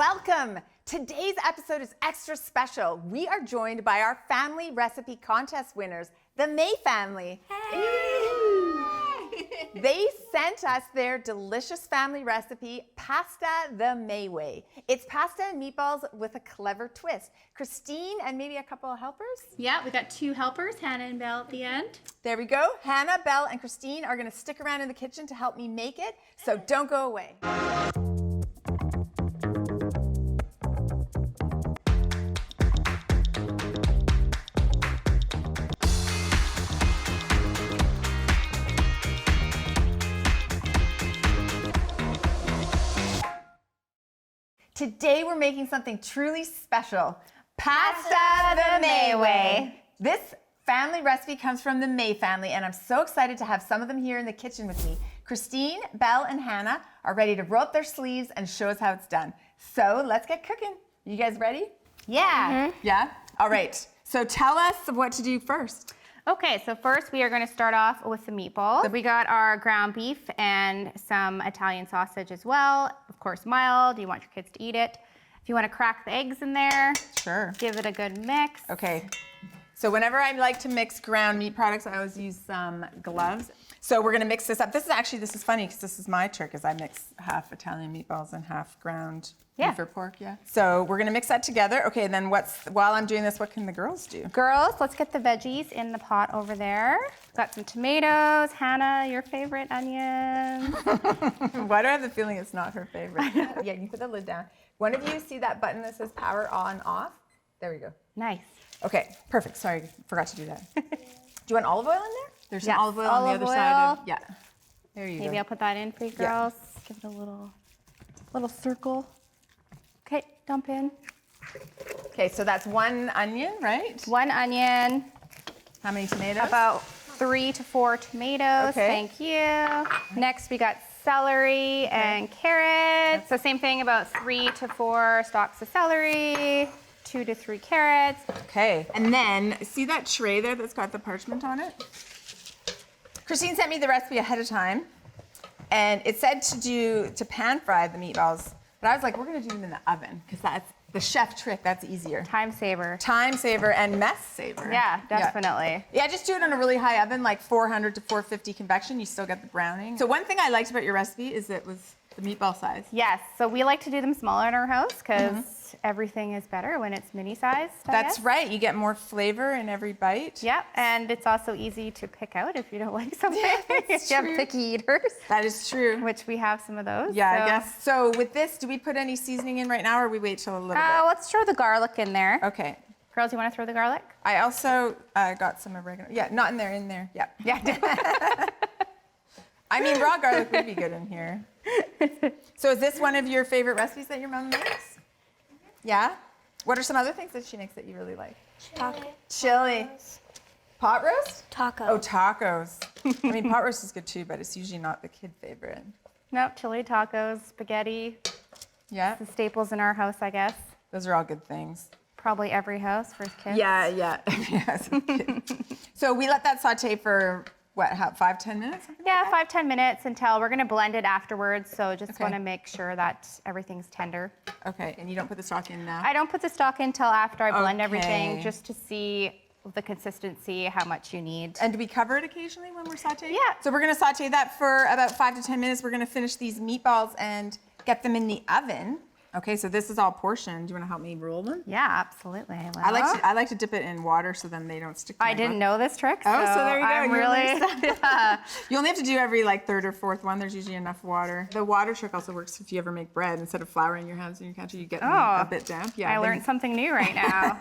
Welcome! Today's episode is extra special. We are joined by our family recipe contest winners, the May family. Hey! They sent us their delicious family recipe, pasta the May way. It's pasta and meatballs with a clever twist. Christine and maybe a couple of helpers? Yeah, we got 2 helpers, Hannah and Belle at the end. There we go. Hannah, Belle, and Christine are going to stick around in the kitchen to help me make it, so don't go away. Today we're making something truly special. Pasta the May way. This family recipe comes from the May family, and I'm so excited to have some of them here in the kitchen with me. Christine, Belle, and Hannah are ready to roll up their sleeves and show us how it's done. So let's get cooking. You guys ready? Yeah. Mm-hmm. Yeah? All right. So tell us what to do first. Okay, so first we are going to start off with the meatballs. We got our ground beef and some Italian sausage as well. Of course, mild. You want your kids to eat it. If you want to crack the eggs in there, sure. Give it a good mix. Okay. So whenever I like to mix ground meat products, I always use some gloves. So we're going to mix this up. This is funny because this is my trick, is I mix half Italian meatballs and half ground beef or pork. Yeah. So we're going to mix that together. Okay, and then while I'm doing this, what can the girls do? Girls, let's get the veggies in the pot over there. Got some tomatoes. Hannah, your favorite onions. Why do I have the feeling it's not her favorite? Yeah, you can put the lid down. One of you see that button that says power on, off? There we go. Nice. Okay, perfect. Sorry, forgot to do that. Do you want olive oil in there? There's some olive oil on the olive other oil. side of, yeah. There you go. Maybe I'll put that in for you girls. Yeah. Give it a little circle. Okay, dump in. Okay, so that's 1 onion, right? 1 onion. How many tomatoes? About 3 to 4 tomatoes. Okay. Thank you. Next, we got celery and carrots. So same thing, about 3 to 4 stalks of celery. 2 to 3 carrots. Okay, and then see that tray there that's got the parchment on it? Christine sent me the recipe ahead of time, and it said to pan fry the meatballs, but I was like, we're gonna do them in the oven, because that's the chef trick, that's easier. Time saver. Time saver and mess saver. Yeah, definitely. Yeah, just do it on a really high oven, like 400 to 450 convection, you still get the browning. So one thing I liked about your recipe is it was the meatball size. Yes, so we like to do them smaller in our house, because everything is better when it's mini sized. That's right. You get more flavor in every bite. Yep, and it's also easy to pick out if you don't like something. If you have picky eaters. That is true. Which we have some of those. Yeah, so. I guess. So with this, do we put any seasoning in right now, or we wait till a little bit? Let's throw the garlic in there. Okay. Girls, you want to throw the garlic? I also got some oregano. Yeah, not in there, in there. Yeah. Yeah. I mean, raw garlic would be good in here. So is this one of your favorite recipes that your mom makes? Yeah? What are some other things that she makes that you really like? Chili. Pot roast? Tacos. Oh, tacos. I mean, pot roast is good too, but it's usually not the kid favorite. Nope, chili, tacos, spaghetti. Yeah. The staples in our house, I guess. Those are all good things. Probably every house for kids. Yeah, yeah. So we let that saute for what, 5-10 minutes? Yeah, 5-10 minutes until we're gonna blend it afterwards. So just wanna make sure that everything's tender. Okay, and you don't put the stock in now? I don't put the stock in until after I blend everything, just to see the consistency, how much you need. And do we cover it occasionally when we're sauteing? Yeah. So we're gonna saute that for about 5 to 10 minutes. We're gonna finish these meatballs and get them in the oven. Okay, so this is all portioned. Do you want to help me roll them? Yeah, absolutely. Well, I like to dip it in water so then they don't stick to my didn't know this trick. Oh, so there you go. I'm really... You only have to do every like 3rd or 4th one. There's usually enough water. The water trick also works if you ever make bread. Instead of flouring your hands in your counter, you get them a bit damp. Yeah, I learned something new right now.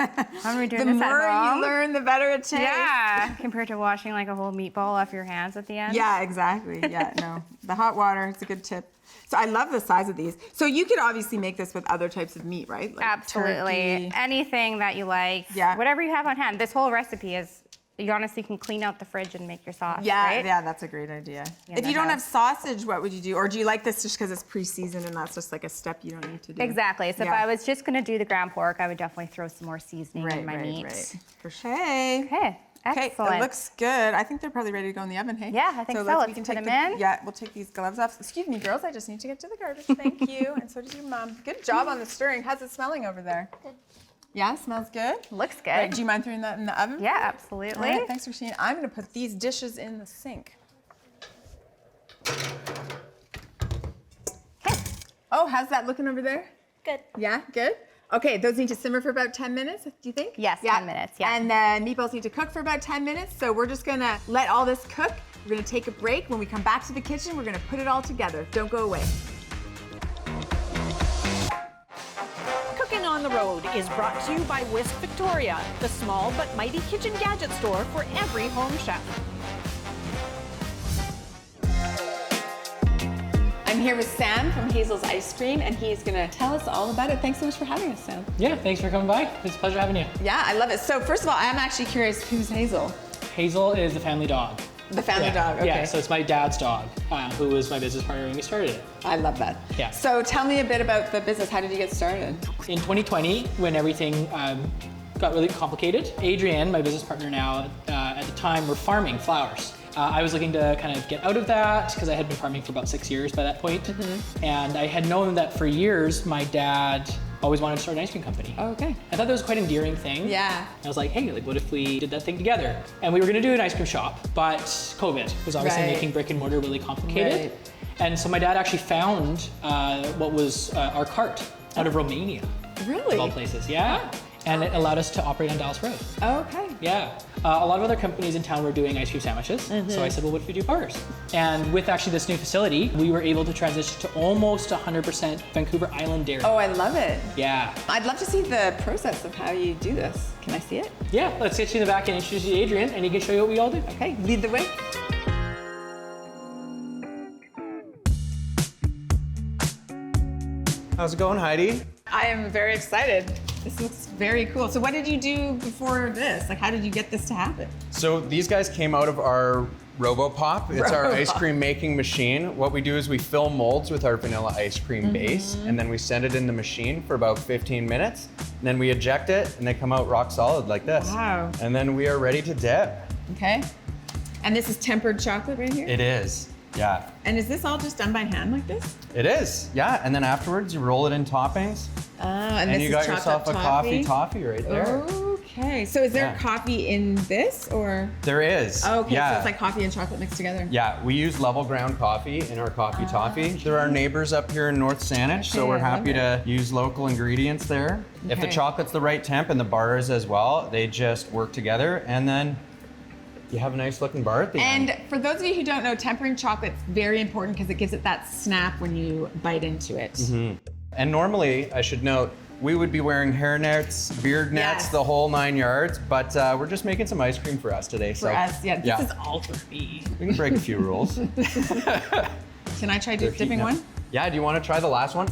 I'm doing this at home. The more you learn, the better it tastes. Yeah, compared to washing like a whole meatball off your hands at the end. Yeah, exactly. Yeah, no. The hot water, it's a good tip. So I love the size of these. So you could obviously make this with other types of meat, right? Like absolutely. Turkey. Anything that you like. Yeah. Whatever you have on hand. This whole recipe is, you honestly can clean out the fridge and make your sauce, yeah, right? Yeah, that's a great idea. If you don't have sausage, what would you do? Or do you like this just because it's pre-seasoned and that's just like a step you don't need to do? Exactly. So if I was just going to do the ground pork, I would definitely throw some more seasoning in my meat. Right. For sure. Okay. Okay, Excellent. it looks good. I think they're probably ready to go in the oven, hey? Yeah, I think so. we Let's can put take them in. Yeah, we'll take these gloves off. Excuse me, girls, I just need to get to the garbage. Thank you. And so does your mom. Good job on the stirring. How's it smelling over there? Good. Yeah, smells good? Looks good. Right, do you mind throwing that in the oven? Yeah, absolutely. All right, thanks, Rasheen. I'm going to put these dishes in the sink. Okay. Oh, how's that looking over there? Good. Yeah, good? Okay, those need to simmer for about 10 minutes, do you think? Yes, 10 minutes, yeah. And then meatballs need to cook for about 10 minutes, so we're just gonna let all this cook. We're gonna take a break. When we come back to the kitchen, we're gonna put it all together. Don't go away. Cooking on the Road is brought to you by Whisk Victoria, the small but mighty kitchen gadget store for every home chef. I'm here with Sam from Hazels Ice Cream, and he's gonna tell us all about it. Thanks so much for having us, Sam. Yeah, thanks for coming by. It's a pleasure having you. Yeah, I love it. So first of all, I'm actually curious, who's Hazel? Hazel is the family dog. The family Yeah, dog, okay. Yeah, so it's my dad's dog, who was my business partner when we started it. I love that. Yeah. So tell me a bit about the business. How did you get started? In 2020, when everything got really complicated, Adrienne, my business partner now, at the time, were farming flowers. I was looking to kind of get out of that because I had been farming for about 6 years by that point. And I had known that for years, my dad always wanted to start an ice cream company. Oh, okay. I thought that was quite an endearing thing. Yeah. I was like, hey, like, what if we did that thing together? And we were gonna do an ice cream shop, but COVID was obviously Right. making brick and mortar really complicated. Right. And so my dad actually found what was our cart out of Romania, Really? of all places, yeah. And it allowed us to operate on Dallas Road. Oh, okay. Yeah. A lot of other companies in town were doing ice cream sandwiches. So I said, well, what if we do bars? And with actually this new facility, we were able to transition to almost 100% Vancouver Island dairy. Oh, I love it. Yeah. I'd love to see the process of how you do this. Can I see it? Yeah, let's get you in the back and introduce you to Adrienne, and he can show you what we all do. Okay, lead the way. How's it going, Heidi? I am very excited. This looks very cool. So what did you do before this? Like, how did you get this to happen? So these guys came out of our RoboPop. It's our ice cream making machine. What we do is we fill molds with our vanilla ice cream base, and then we send it in the machine for about 15 minutes. And then we eject it, and they come out rock solid like this. Wow. And then we are ready to dip. Okay. And this is tempered chocolate right here? It is, yeah. And is this all just done by hand like this? It is, yeah. And then afterwards, you roll it in toppings, Oh, and and this you is got chocolate yourself a coffee toffee right there. Okay. So is there Yeah. coffee in this or? There is. Okay, yeah. so it's like coffee and chocolate mixed together. Yeah, we use level ground coffee in our coffee toffee. They're our neighbors up here in North Saanich, so Okay, we're I love happy to use local ingredients there. If the Okay. chocolate's the right temp and the bar is as well, they just work together, and then you have a nice looking bar at the end. And for those of you who don't know, tempering chocolate's very important because it gives it that snap when you bite into it. And normally, I should note, we would be wearing hair nets, beard nets, Yes. the whole 9 yards, but we're just making some ice cream for us today. For us, yeah, this is all for me. We can break a few rules. Can I try They're dipping heating up. one? Yeah, do you want to try the last one?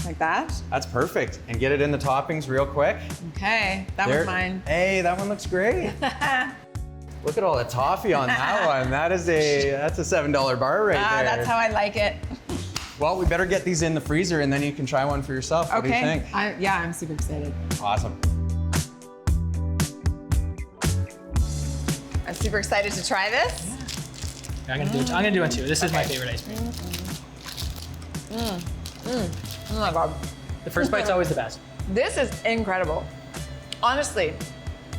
Like that? That's perfect. And get it in the toppings real quick. Okay, that There- was mine. Hey, that one looks great. Look at all the toffee on that one. That's a $7 bar right there. That's how I like it. Well, we better get these in the freezer and then you can try one for yourself. What do you think? Yeah, I'm super excited. Awesome. I'm super excited to try this. I'm gonna do one too. This is my favorite ice cream. Oh my God. The first bite's always the best. This is incredible. Honestly.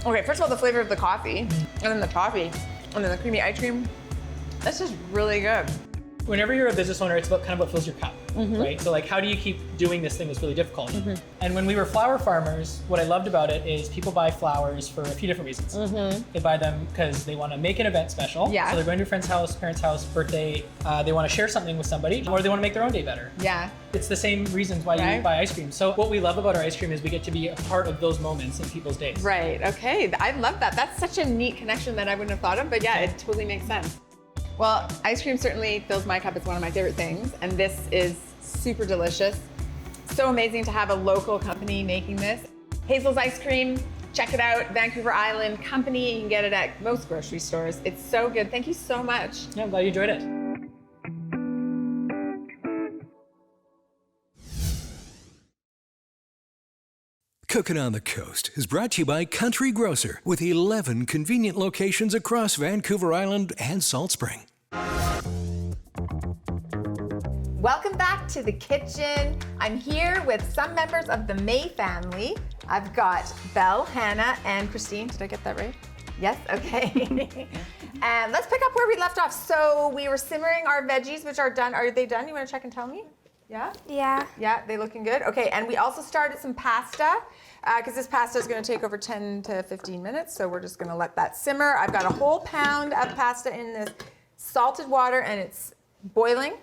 Okay, first of all, the flavor of the coffee, and then the toffee, and then the creamy ice cream. This is really good. Whenever you're a business owner, it's about kind of what fills your cup, right? So like, how do you keep doing this thing that's really difficult? And when we were flower farmers, what I loved about it is people buy flowers for a few different reasons. They buy them because they want to make an event special. Yeah. So they're going to a friend's house, parents' house, birthday. They want to share something with somebody, or they want to make their own day better. Yeah. It's the same reasons why Right. you buy ice cream. So what we love about our ice cream is we get to be a part of those moments in people's days. Right, okay. I love that. That's such a neat connection that I wouldn't have thought of, but yeah, it totally makes sense. Well, ice cream certainly fills my cup. It's one of my favorite things, and this is super delicious. So amazing to have a local company making this. Hazel's Ice Cream, check it out, Vancouver Island company. You can get it at most grocery stores. It's so good. Thank you so much. Yeah, I'm glad you enjoyed it. Cooking on the Coast is brought to you by Country Grocer with 11 convenient locations across Vancouver Island and Salt Spring. Welcome back to the kitchen. I'm here with some members of the May family. I've got Belle, Hannah, and Christine. Did I get that right? Yes, okay. And let's pick up where we left off. So we were simmering our veggies, which are done. Are they done? You want to check and tell me? Yeah? Yeah. Yeah, they looking good? Okay, and we also started some pasta, because this pasta is going to take over 10 to 15 minutes, so we're just going to let that simmer. I've got a whole pound of pasta in this salted water, and it's boiling.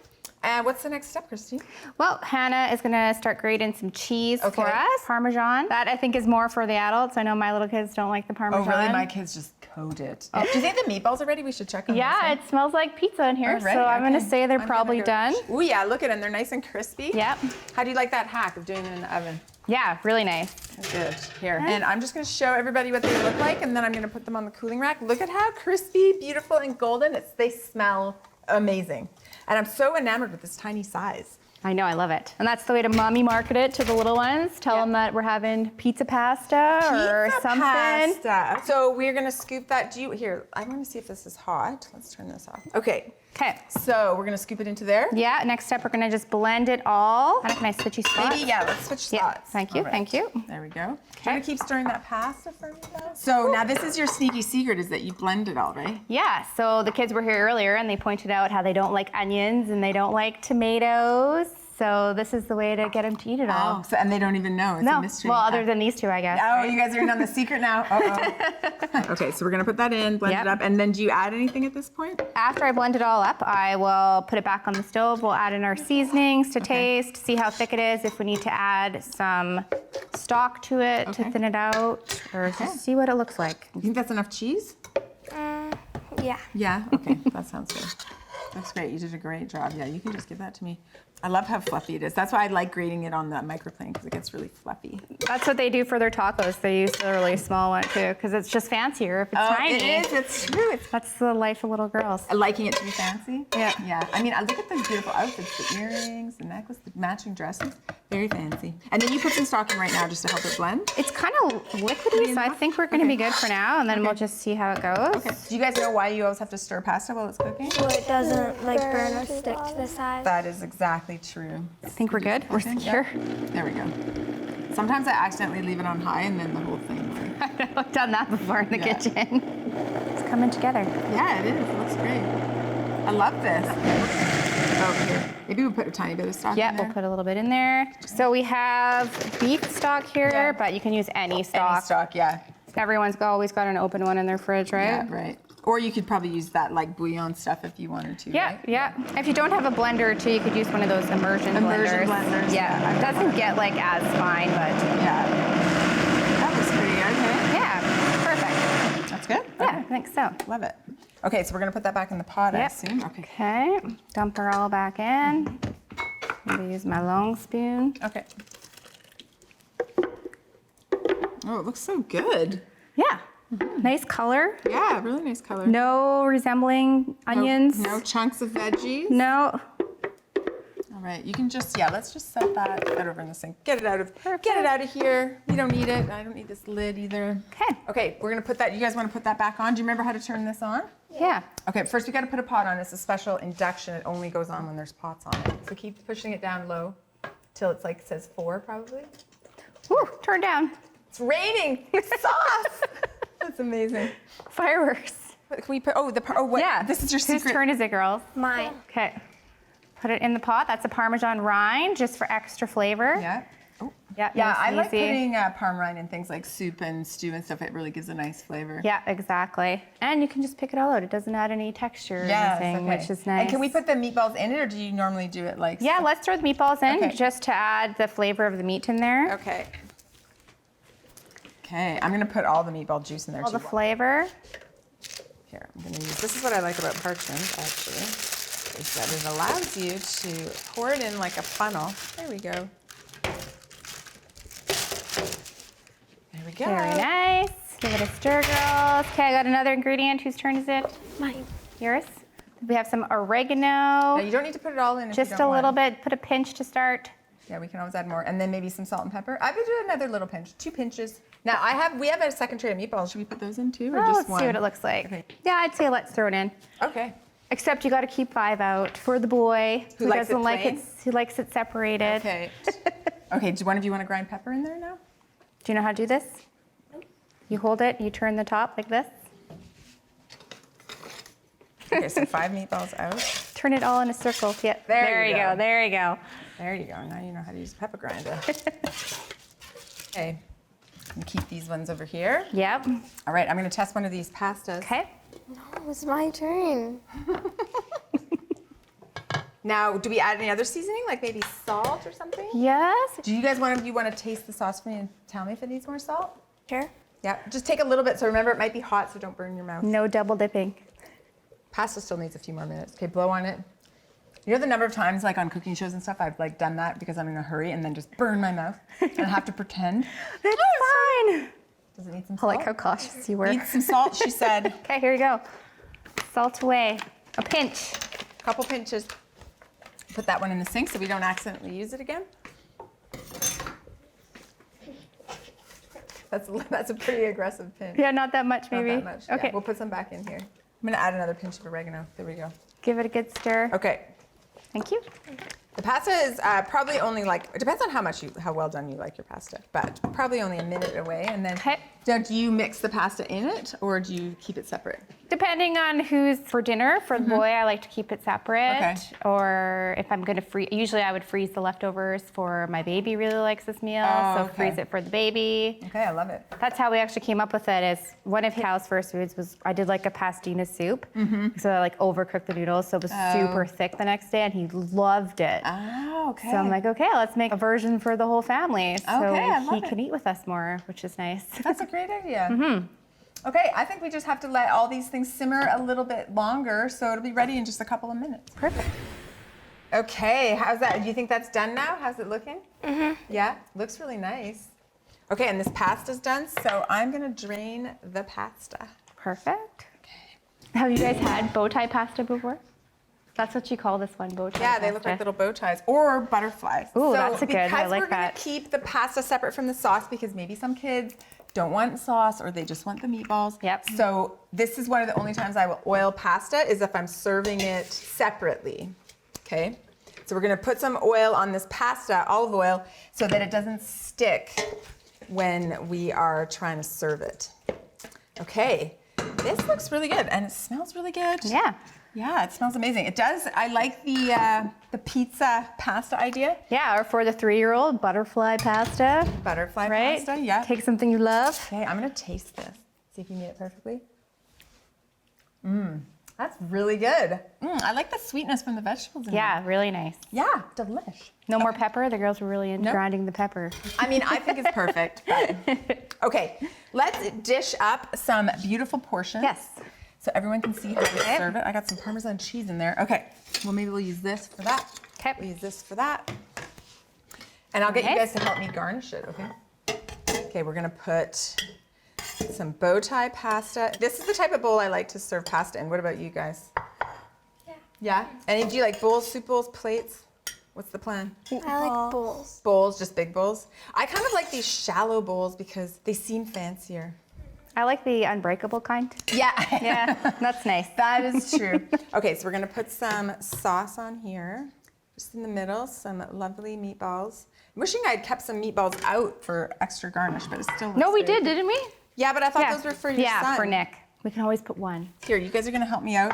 And what's the next step, Christine? Well, Hannah is gonna start grating some cheese for us, Parmesan. That I think is more for the adults. I know my little kids don't like the Parmesan. Oh, really? My kids just coat it. Oh. Do you think the meatballs are ready? We should check on Yeah, this. it smells like pizza in here, Alright, so I'm gonna okay. say they're probably done. Oh yeah, look at them. They're nice and crispy. Yep. How do you like that hack of doing it in the oven? Yeah, really nice. Good. Here. And I'm just going to show everybody what they look like, and then I'm going to put them on the cooling rack. Look at how crispy, beautiful, and golden. They smell amazing. And I'm so enamored with this tiny size. I know, I love it. And that's the way to mommy market it to the little ones. Tell them that we're having pizza pasta or something. Pasta. So we're going to scoop that. Here, I want to see if this is hot. Let's turn this off. Okay. Okay. So we're going to scoop it into there. Yeah, next step, we're gonna just blend it all. Can I switchy spots? Maybe, yeah, let's switch Yeah, spots. thank you, All right. thank you. There we go. Can you keep stirring that pasta for me, though? So now this is your sneaky secret, is that you blend it all, right? Yeah, so the kids were here earlier and they pointed out how they don't like onions and they don't like tomatoes. So this is the way to get them to eat it all. Oh, so, and they don't even know. It's a No, mystery. well, other than these two, I guess. Oh, right? you guys are in on the secret now. Uh-oh. Okay, so we're gonna put that in, blend Yep. it up, and then do you add anything at this point? After I blend it all up, I will put it back on the stove. We'll add in our seasonings to taste, see how thick it is, if we need to add some stock to it to thin it out, or just see what it looks like. You think that's enough cheese? Yeah. Yeah, okay, that sounds good. That's great, you did a great job. Yeah, you can just give that to me. I love how fluffy it is. That's why I like grating it on the microplane, because it gets really fluffy. That's what they do for their tacos. They use the really small one too, because it's just fancier if it's tiny. It is, it's true. That's the life of little girls. Liking it to be fancy? Yeah. Yeah. I mean, look at those beautiful outfits, the earrings, the necklace, the matching dresses. Very fancy. And then you put some stock in right now just to help it blend? It's kind of liquidy, so I think we're going to be good for now, and then we'll just see how it goes. Okay. Do you guys know why you always have to stir pasta while it's cooking? So it doesn't like burn or stick to the side. That is exactly true. I think we're good. We're secure. There we go. Sometimes I accidentally leave it on high and then the whole thing. I've done that before in the Yeah. kitchen. It's coming together. Yeah, it is. It looks great. I love this. Oh, here. Maybe we'll put a tiny bit of stock Yeah, in there. we'll put a little bit in there. So we have beef stock here, Yeah. but you can use any stock. Any stock, yeah. Everyone's always got an open one in their fridge, right? Yeah, right. Or you could probably use that like bouillon stuff if you wanted to. Yeah, right? yeah. If you don't have a blender too, you could use one of those immersion blenders. blenders. Yeah, it doesn't get like as fine, but Yeah. That was pretty okay. yeah, perfect. That's good? Yeah, Okay. I think so. Love it. Okay, so we're gonna put that back in the pot, I Yep. assume. Okay. Okay, dump her all back in. I'm gonna use my long spoon. Okay. Oh, it looks so good. Yeah, nice color. Yeah, really nice color. No resembling onions. No chunks of veggies. No. All right, you can just, let's just set that over in the sink. Get it out of here. We don't need it. I don't need this lid either. Okay. Okay, we're gonna put that, you guys wanna put that back on? Do you remember how to turn this on? Yeah. Okay, first we gotta put a pot on. It's a special induction. It only goes on when there's pots on it. So keep pushing it down low till it's like, it says 4 probably. Woo, turn down. It's raining sauce. That's amazing. Fireworks. Can we put, what? Yeah. This is your Whose secret. turn is it, girls? Mine. Okay. Put it in the pot. That's a Parmesan rind, just for extra flavor. Yeah. Yeah, Yeah, nice I and like easy. putting parm rind in things like soup and stew and stuff. It really gives a nice flavor. Yeah, exactly. And you can just pick it all out. It doesn't add any texture or anything, okay. which is nice. And can we put the meatballs in it, or do you normally do it like? Yeah, let's throw the meatballs in Okay. just to add the flavor of the meat in there. Okay. Okay, I'm gonna put all the meatball juice in there. All too. the flavor. Here, I'm gonna use. This is what I like about parchment, actually, is that it allows you to pour it in like a funnel. There we go. There we go. Very nice. Give it a stir, girls. Okay, I got another ingredient. Whose turn is it? Mine. Yours. We have some oregano. Now, you don't need to put it all in. If you Just don't a little want. bit. Put a pinch to start. Yeah, we can always add more. And then maybe some salt and pepper. I would do another little pinch, 2 pinches. Now we have a second tray of meatballs. Should we put those in too, or just Let's one? see what it looks like. Okay. Yeah, I'd say let's throw it in. Okay. Except you got to keep 5 out for the boy Who likes it doesn't like plain? it. Who likes it separated. Okay. Okay, do one of you want to grind pepper in there now? Do you know how to do this? You hold it, you turn the top like this. Okay, so 5 meatballs out. Turn it all in a circle. Yeah, There you go. There you go. There you go. Now you know how to use a pepper grinder. Okay. And keep these ones over here. Yep. All right, I'm going to test one of these pastas. Okay. No, it was my turn. Now, do we add any other seasoning, like maybe salt or something? Yes. Do you guys want to taste the sauce for me and tell me if it needs more salt? Sure. Yeah, just take a little bit. So remember, it might be hot, so don't burn your mouth. No double dipping. Pasta still needs a few more minutes. Okay, blow on it. You know the number of times, like on cooking shows and stuff, I've like done that because I'm in a hurry and then just burn my mouth and I have to pretend. That's fine. Does it need some I salt? like how cautious you were. Needs some salt, she said. Okay, here you go. Salt away. A pinch. Couple pinches. Put that one in the sink so we don't accidentally use it again. That's a pretty aggressive pinch. Yeah, not that much maybe. Not that much. Okay. Yeah, we'll put some back in here. I'm gonna add another pinch of oregano. There we go. Give it a good stir. Okay. Thank you. The pasta is probably only like, it depends on how well done you like your pasta, but probably only a minute away. And then, Okay. do you mix the pasta in it or do you keep it separate? Depending on who's for dinner, for the boy, I like to keep it separate. Okay. Or if I'm gonna freeze, usually I would freeze the leftovers for my baby really likes this meal, Oh, so okay. freeze it for the baby. Okay, I love it. That's how we actually came up with it. Is one of Cal's first foods was I did like a pastina soup, so I like overcooked the noodles, so it was super thick the next day, and he loved it. Oh, okay. So I'm like, okay, let's make a version for the whole family, so Okay, I love he it. can eat with us more, which is nice. That's a great idea. Okay, I think we just have to let all these things simmer a little bit longer, so it'll be ready in just a couple of minutes. Perfect. Okay, how's that? Do you think that's done now? How's it looking? Yeah, looks really nice. Okay, and this pasta's done, so I'm gonna drain the pasta. Perfect. Have you guys had bow tie pasta before? That's what you call this one, bow tie Yeah, pasta. they look like little bow ties or butterflies. Ooh, that's a good. I Because like we're gonna that. keep the pasta separate from the sauce because maybe some kids don't want sauce or they just want the meatballs. Yep. So this is one of the only times I will oil pasta is if I'm serving it separately. Okay. So we're gonna put some oil on this pasta, olive oil, so that it doesn't stick when we are trying to serve it. Okay. This looks really good and it smells really good. Yeah. Yeah, it smells amazing. It does. I like the pizza pasta idea. Yeah, or for the 3-year-old, butterfly pasta. Butterfly Right? pasta, yeah. Take something you love. Okay, I'm gonna taste this. See if you made it perfectly. That's really good. I like the sweetness from the vegetables in Yeah, really nice. there. Yeah, delish. No more pepper. The girls were really into Nope. grinding the pepper. I mean, I think it's perfect. But. Okay, let's dish up some beautiful portions. Yes. So everyone can see how to serve it. I got some Parmesan cheese in there. Okay, well maybe we'll use this for that. Okay. We'll use this for that. And I'll get you Nice. guys to help me garnish it, okay? Okay, we're gonna put some bow tie pasta. This is the type of bowl I like to serve pasta in. What about you guys? Yeah. Yeah? And do you like bowls, soup bowls, plates? What's the plan? I like bowls. Bowls, just big bowls? I kind of like these shallow bowls because they seem fancier. I like the unbreakable kind. Yeah. Yeah, that's nice. That is true. Okay, so we're gonna put some sauce on here, just in the middle, some lovely meatballs. I'm wishing I'd kept some meatballs out for extra garnish, but it still looks No, we very did, didn't we? Yeah, but I thought Yeah. those were for your Yeah, son. for Nick. We can always put one. Here, you guys are gonna help me out.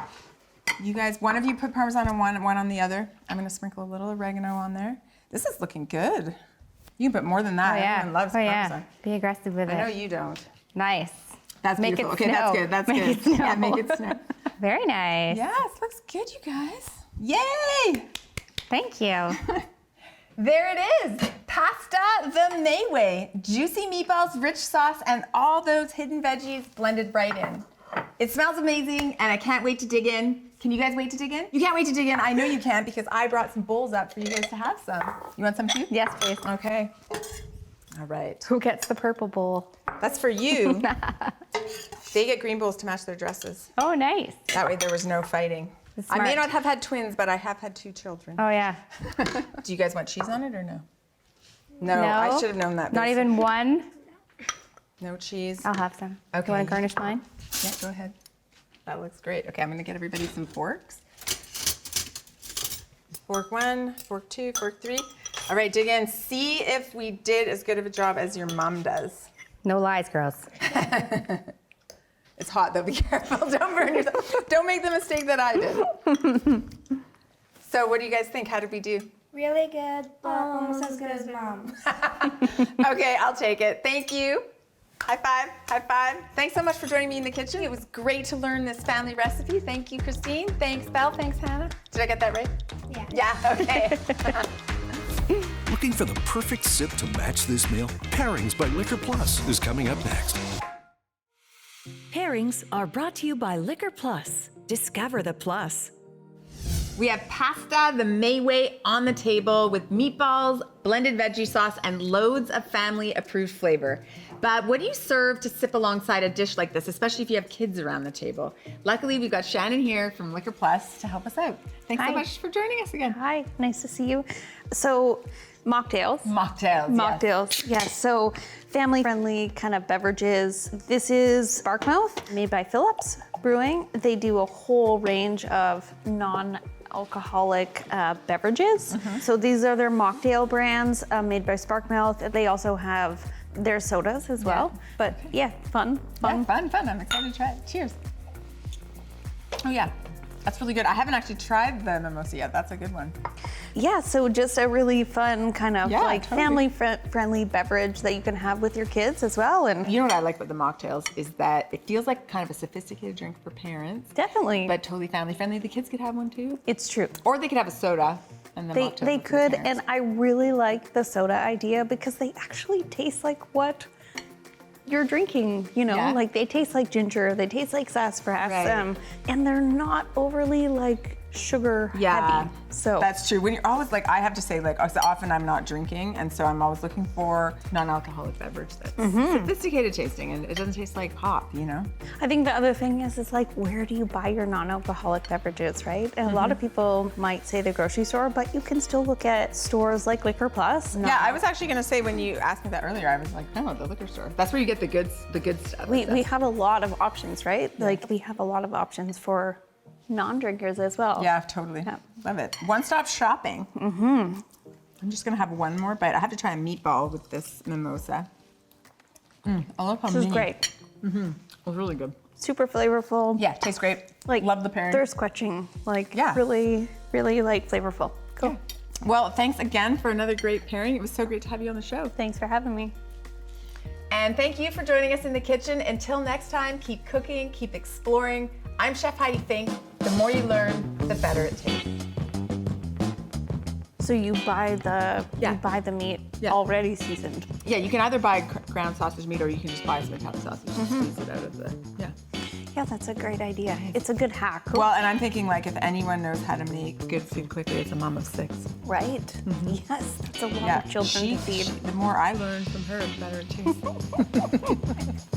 You guys, one of you put Parmesan on one and one on the other. I'm gonna sprinkle a little oregano on there. This is looking good. You can put more than that. Oh, yeah. Everyone loves oh, Parmesan. yeah. Be aggressive with I know it. you don't. Nice. That's Make beautiful. it Okay, that's snow. good. That's Make good. it snow. Yeah, make it snow. Very nice. Yes, looks good, you guys. Yay! Thank you. There it is, pasta the May way. Juicy meatballs, rich sauce, and all those hidden veggies blended right in. It smells amazing, and I can't wait to dig in. Can you guys wait to dig in? You can't wait to dig in. I know you can because I brought some bowls up for you guys to have some. You want some too? Yes, please. Okay. All right. Who gets the purple bowl? That's for you. They get green bowls to match their dresses. Oh, nice. That way there was no fighting. I may Smart. not have had twins, but I have had 2 children. Oh, yeah. Do you guys want cheese on it or no? No, No? I should have known that. Not basic. even one? No cheese. I'll have some. Okay. You want to garnish mine? Yeah, go ahead. That looks great. Okay, I'm gonna get everybody some forks. Fork 1, fork 2, fork 3. All right, dig in. See if we did as good of a job as your mom does. No lies, girls. It's hot though, be careful. Don't burn yourself. Don't make the mistake that I did. So what do you guys think? How did we do? Really good, but almost as good as Mom's. Okay, I'll take it. Thank you. High five, high five. Thanks so much for joining me in the kitchen. It was great to learn this family recipe. Thank you, Christine. Thanks, Belle. Thanks, Hannah. Did I get that right? Yeah. Yeah, okay. Looking for the perfect sip to match this meal? Pairings by Liquor Plus is coming up next. Pairings are brought to you by Liquor Plus. Discover the plus. We have pasta the May way on the table with meatballs, blended veggie sauce, and loads of family-approved flavor. But what do you serve to sip alongside a dish like this, especially if you have kids around the table? Luckily, we've got Shannon here from Liquor Plus to help us out. Thanks so Hi. much for joining us again. Hi, nice to see you. So, mocktails. Mocktails. Mocktails, yes. So family-friendly kind of beverages. This is Sparkmouth, made by Phillips Brewing. They do a whole range of non-alcoholic beverages. So these are their mocktail brands made by Sparkmouth. They also have their sodas as well. But yeah, fun. Yeah, fun. I'm excited to try it. Cheers. Oh yeah, that's really good. I haven't actually tried the mimosa yet. That's a good one. Yeah, so just a really fun kind of Yeah, like totally. family-friendly beverage that you can have with your kids as well. And You know what I like about the mocktails is that it feels like kind of a sophisticated drink for parents, definitely, but totally family friendly. The kids could have one too. it's true. Or they could have a soda and the They mocktail. they for the could, parents. and I really like the soda idea because they actually taste like what you're drinking. You know, Yeah. like they taste like ginger, they taste like sassafras, Right. and they're not overly like sugar heavy. So that's true. When you're always like, I have to say, like, so often I'm not drinking, and so I'm always looking for non-alcoholic beverage that's sophisticated tasting, and it doesn't taste like pop, you know? I think the other thing is like, where do you buy your non-alcoholic beverages, right? And a lot of people might say the grocery store, but you can still look at stores like Liquor Plus. Yeah, I was actually gonna say when you asked me that earlier, I was like, no, the liquor store. That's where you get the good stuff. We have a lot of options, right? Like we have a lot of options for non-drinkers as well. Yeah, totally. Yeah. Love it. One-stop shopping. I'm just gonna have one more bite. I have to try a meatball with this mimosa. I love how This is mini. great. It was really good. Super flavorful. Yeah, tastes great. Like love the pairing. thirst quenching. Like Yeah. really, really like flavorful. Cool. Well, thanks again for another great pairing. It was so great to have you on the show. Thanks for having me. And thank you for joining us in the kitchen. Until next time, keep cooking, keep exploring. I'm Chef Heidi Fink. The more you learn, the better it tastes. So you buy the meat Yeah. already seasoned. Yeah, you can either buy ground sausage meat or you can just buy some Italian sausage and squeeze it out of the, yeah. Yeah, that's a great idea. It's a good hack. Well, and I'm thinking like if anyone knows how to make good food quickly, it's a mom of 6. Right? Yes, that's a lot of children to feed. The more I learn from her, the better it tastes.